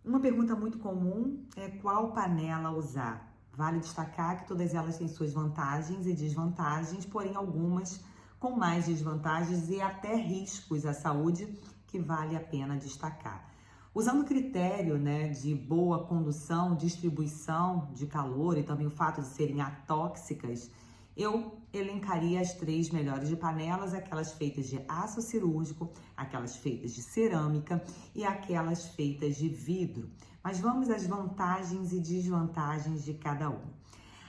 Uma pergunta muito comum é qual panela usar. Vale destacar que todas elas têm suas vantagens e desvantagens, porém algumas com mais desvantagens e até riscos à saúde que vale a pena destacar. Usando o critério, de boa condução, distribuição de calor e também o fato de serem atóxicas, eu elencaria as 3 melhores de panelas, aquelas feitas de aço cirúrgico, aquelas feitas de cerâmica e aquelas feitas de vidro. Mas vamos às vantagens e desvantagens de cada uma.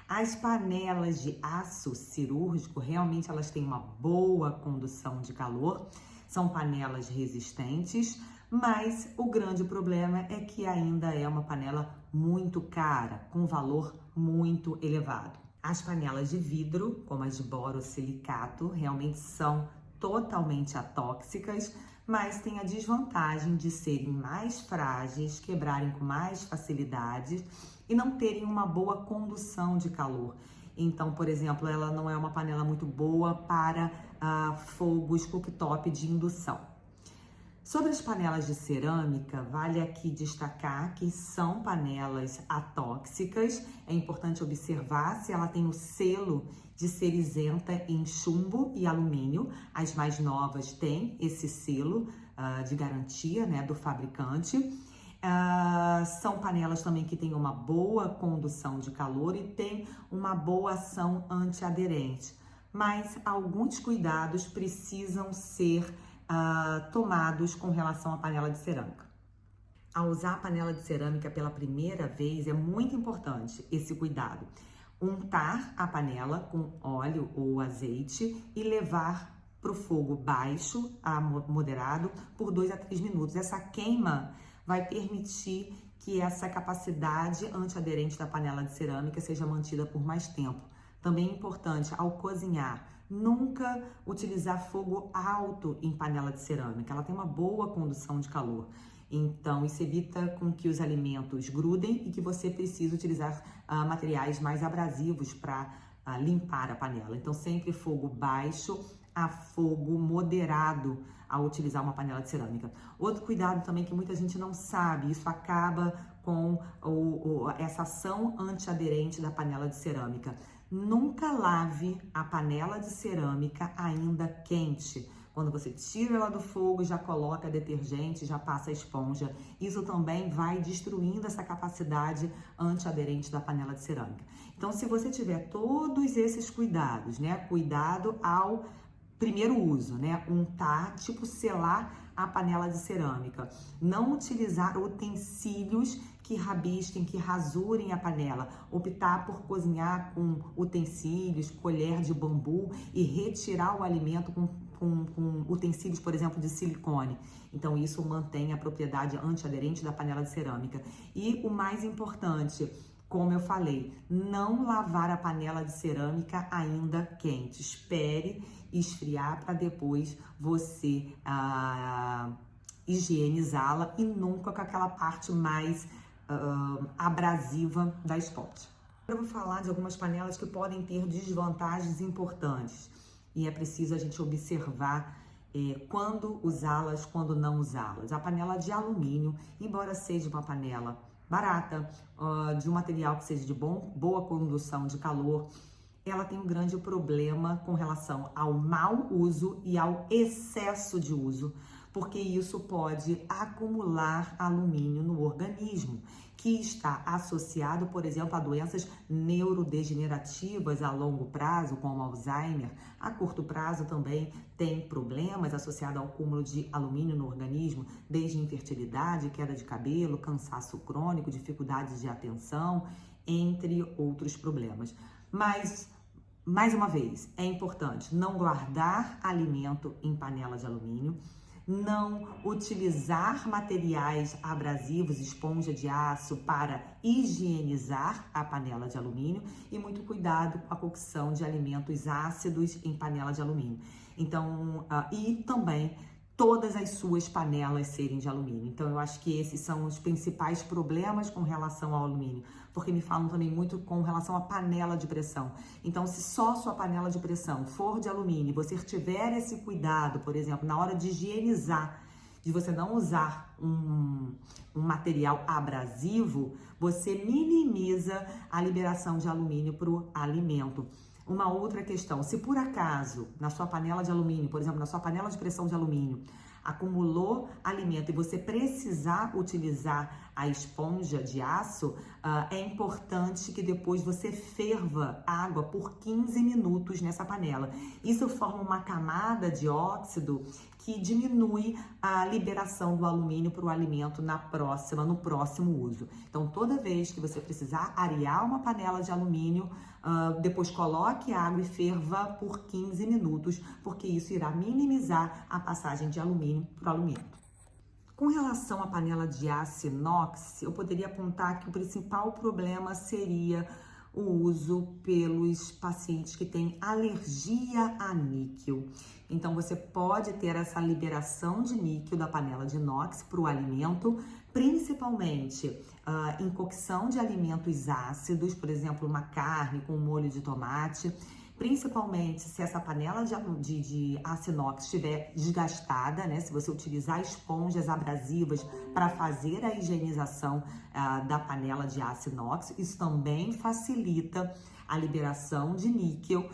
As panelas de aço cirúrgico, realmente elas têm uma boa condução de calor, são panelas resistentes, mas o grande problema é que ainda é uma panela muito cara, com valor muito elevado. As panelas de vidro, como as de borosilicato, realmente são totalmente atóxicas, mas têm a desvantagem de serem mais frágeis, quebrarem com mais facilidade e não terem uma boa condução de calor. Então, por exemplo, ela não é uma panela muito boa para fogos cooktop de indução. Sobre as panelas de cerâmica, vale aqui destacar que são panelas atóxicas. É importante observar se ela tem o selo de ser isenta em chumbo e alumínio. As mais novas têm esse selo de garantia, do fabricante. São panelas também que têm uma boa condução de calor e têm uma boa ação antiaderente. Mas alguns cuidados precisam ser tomados com relação à panela de cerâmica. Ao usar a panela de cerâmica pela primeira vez, é muito importante esse cuidado. Untar a panela com óleo ou azeite e levar para o fogo baixo a moderado por 2 a 3 minutos. Essa queima vai permitir que essa capacidade antiaderente da panela de cerâmica seja mantida por mais tempo. Também é importante, ao cozinhar, nunca utilizar fogo alto em panela de cerâmica. Ela tem uma boa condução de calor. Então, isso evita com que os alimentos grudem e que você precise utilizar materiais mais abrasivos para limpar a panela. Então, sempre fogo baixo a fogo moderado ao utilizar uma panela de cerâmica. Outro cuidado também que muita gente não sabe, isso acaba com essa ação antiaderente da panela de cerâmica. Nunca lave a panela de cerâmica ainda quente. Quando você tira ela do fogo, já coloca detergente, já passa a esponja. Isso também vai destruindo essa capacidade antiaderente da panela de cerâmica. Então, se você tiver todos esses cuidados, cuidado ao primeiro uso, untar, tipo selar a panela de cerâmica. Não utilizar utensílios que rabisquem, que rasurem a panela. Optar por cozinhar com utensílios, colher de bambu e retirar o alimento com utensílios, por exemplo, de silicone. Então, isso mantém a propriedade antiaderente da panela de cerâmica. E o mais importante, como eu falei, não lavar a panela de cerâmica ainda quente. Espere esfriar para depois você higienizá-la e nunca com aquela parte mais abrasiva da esponja. Agora eu vou falar de algumas panelas que podem ter desvantagens importantes e é preciso a gente observar quando usá-las, quando não usá-las. A panela de alumínio, embora seja uma panela barata, de um material que seja de boa condução de calor, ela tem um grande problema com relação ao mau uso e ao excesso de uso, porque isso pode acumular alumínio no organismo, que está associado, por exemplo, a doenças neurodegenerativas a longo prazo, como Alzheimer. A curto prazo também tem problemas associados ao acúmulo de alumínio no organismo, desde infertilidade, queda de cabelo, cansaço crônico, dificuldades de atenção, entre outros problemas. Mas, mais uma vez, é importante não guardar alimento em panela de alumínio, não utilizar materiais abrasivos, esponja de aço, para higienizar a panela de alumínio e muito cuidado com a cocção de alimentos ácidos em panela de alumínio. Então, e também todas as suas panelas serem de alumínio. Então, eu acho que esses são os principais problemas com relação ao alumínio, porque me falam também muito com relação à panela de pressão. Então, se só sua panela de pressão for de alumínio e você tiver esse cuidado, por exemplo, na hora de higienizar de você não usar um material abrasivo, você minimiza a liberação de alumínio para o alimento. Uma outra questão, se por acaso na sua panela de alumínio, por exemplo, na sua panela de pressão de alumínio, acumulou alimento e você precisar utilizar a esponja de aço, é importante que depois você ferva água por 15 minutos nessa panela. Isso forma uma camada de óxido que diminui a liberação do alumínio para o alimento no próximo uso. Então, toda vez que você precisar arear uma panela de alumínio, depois coloque água e ferva por 15 minutos, porque isso irá minimizar a passagem de alumínio para o alimento. Com relação à panela de aço inox, eu poderia apontar que o principal problema seria o uso pelos pacientes que têm alergia a níquel. Então, você pode ter essa liberação de níquel da panela de inox para o alimento, principalmente em cocção de alimentos ácidos, por exemplo, uma carne com molho de tomate, principalmente se essa panela de aço inox estiver desgastada, né? Se você utilizar esponjas abrasivas para fazer a higienização da panela de aço inox, isso também facilita a liberação de níquel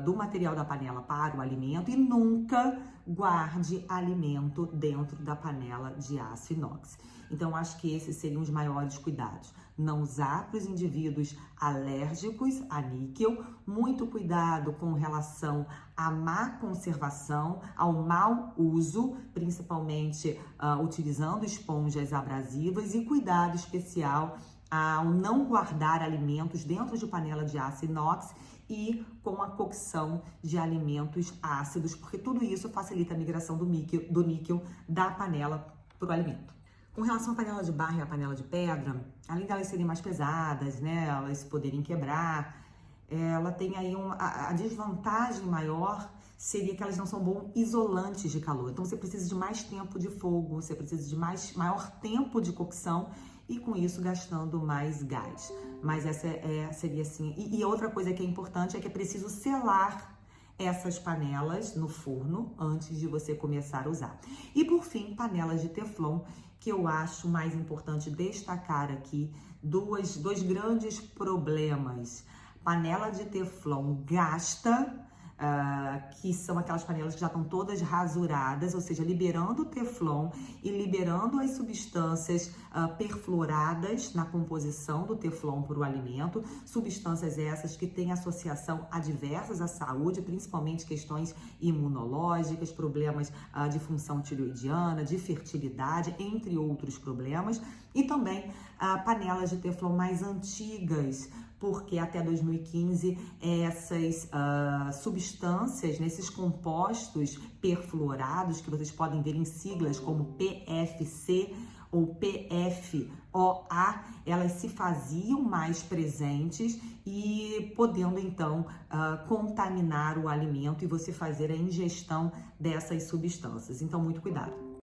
do material da panela para o alimento, e nunca guarde alimento dentro da panela de aço inox. Então, acho que esses seriam os maiores cuidados. Não usar para os indivíduos alérgicos a níquel, muito cuidado com relação à má conservação, ao mau uso, principalmente utilizando esponjas abrasivas, e cuidado especial ao não guardar alimentos dentro de panela de aço inox e com a cocção de alimentos ácidos, porque tudo isso facilita a migração do níquel da panela para o alimento. Com relação à panela de barro e à panela de pedra, além delas serem mais pesadas, né, elas poderem quebrar, ela tem aí a desvantagem maior seria que elas não são bons isolantes de calor. Então você precisa de mais tempo de fogo, você precisa de maior tempo de cocção, e com isso gastando mais gás. Mas essa seria assim. E outra coisa que é importante é que é preciso selar essas panelas no forno antes de você começar a usar. E por fim, panelas de teflon, que eu acho mais importante destacar aqui dois grandes problemas. Panela de teflon gasta, que são aquelas panelas que já estão todas rasuradas, ou seja, liberando o teflon e liberando as substâncias perfluoradas na composição do teflon para o alimento, substâncias essas que têm associação adversas à saúde, principalmente questões imunológicas, problemas de função tireoidiana, de fertilidade, entre outros problemas, e também panelas de teflon mais antigas, porque até 2015 essas substâncias, esses compostos perfluorados, que vocês podem ver em siglas como PFC ou PFOA, elas se faziam mais presentes e podendo então contaminar o alimento e você fazer a ingestão dessas substâncias. Então, muito cuidado.